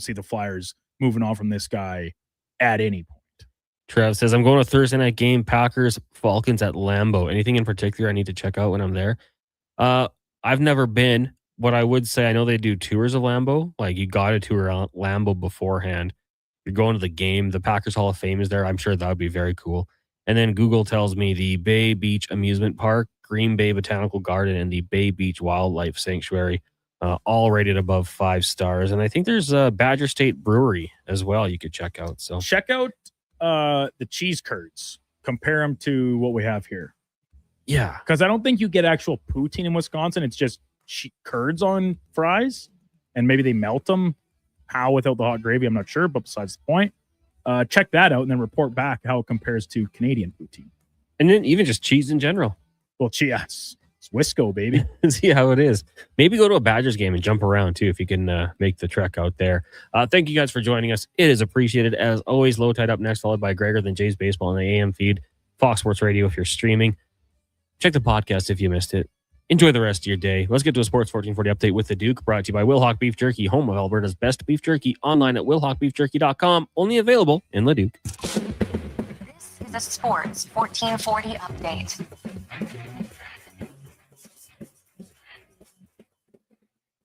see the Flyers moving on from this guy at any point. Trev says, I'm going to Thursday night game, Packers, Falcons at Lambeau. Anything in particular I need to check out when I'm there? I've never been. What I would say, I know they do tours of Lambeau. Like, you got to tour Lambeau beforehand. You're going to the game. The Packers Hall of Fame is there. I'm sure that would be very cool. And then Google tells me the Bay Beach Amusement Park, Green Bay Botanical Garden, and the Bay Beach Wildlife Sanctuary, all rated above 5 stars. And I think there's a Badger State Brewery as well you could check out. So check out the cheese curds. Compare them to what we have here. Yeah. Because I don't think you get actual poutine in Wisconsin. It's just curds on fries, and maybe they melt them. How without the hot gravy, I'm not sure, but besides the point. Check that out and then report back how it compares to Canadian poutine. And then even just cheese in general. Well, yes. It's Wisco, baby. See how it is. Maybe go to a Badgers game and jump around too if you can make the trek out there. Thank you guys for joining us. It is appreciated. As always, Low Tide up next, followed by Gregor, then Jays Baseball on the AM feed, Fox Sports Radio if you're streaming. Check the podcast if you missed it. Enjoy the rest of your day. Let's get to a Sports 1440 update with the Duke, brought to you by Wilhauk Beef Jerky, home of Alberta's best beef jerky, online at wilhaukbeefjerky.com, only available in Leduc. This is a Sports 1440 update.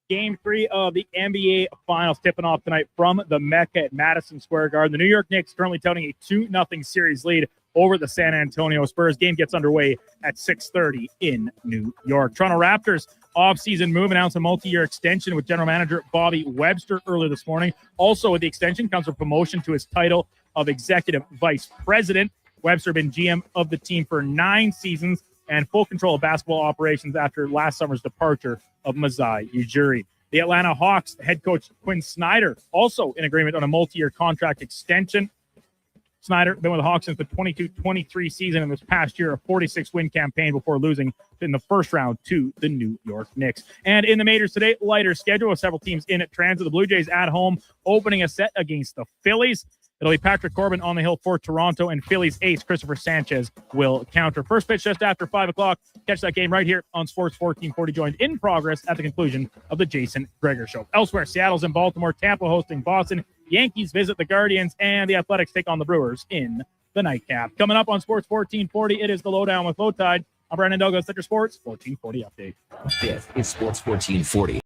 Game 3 of the NBA Finals tipping off tonight from the Mecca at Madison Square Garden. The New York Knicks currently touting a 2-0 series lead over the San Antonio Spurs. Game gets underway at 6:30 in New York. Toronto Raptors offseason move announced a multi-year extension with general manager Bobby Webster earlier this morning. Also with the extension comes a promotion to his title of executive vice president. Webster been GM of the team for 9 seasons and full control of basketball operations after last summer's departure of Masai Ujiri. The Atlanta Hawks head coach Quinn Snyder also in agreement on a multi-year contract extension. Snyder been with the Hawks since the 22-23 season, and this past year a 46-win campaign before losing in the first round to the New York Knicks. And in the majors today, lighter schedule with several teams in at transit. The Blue Jays at home opening a set against the Phillies. It'll be Patrick Corbin on the hill for Toronto, and Phillies ace Christopher Sanchez will counter. First pitch just after 5 o'clock. Catch that game right here on Sports 1440, joined in progress at the conclusion of the Jason Gregor Show. Elsewhere, Seattle's in Baltimore, Tampa hosting Boston, Yankees visit the Guardians, and the Athletics take on the Brewers in the nightcap. Coming up on Sports 1440, it is the Lowdown with Low Tide. I'm Brandon Douglas at your Sports 1440 update. This is Sports 1440.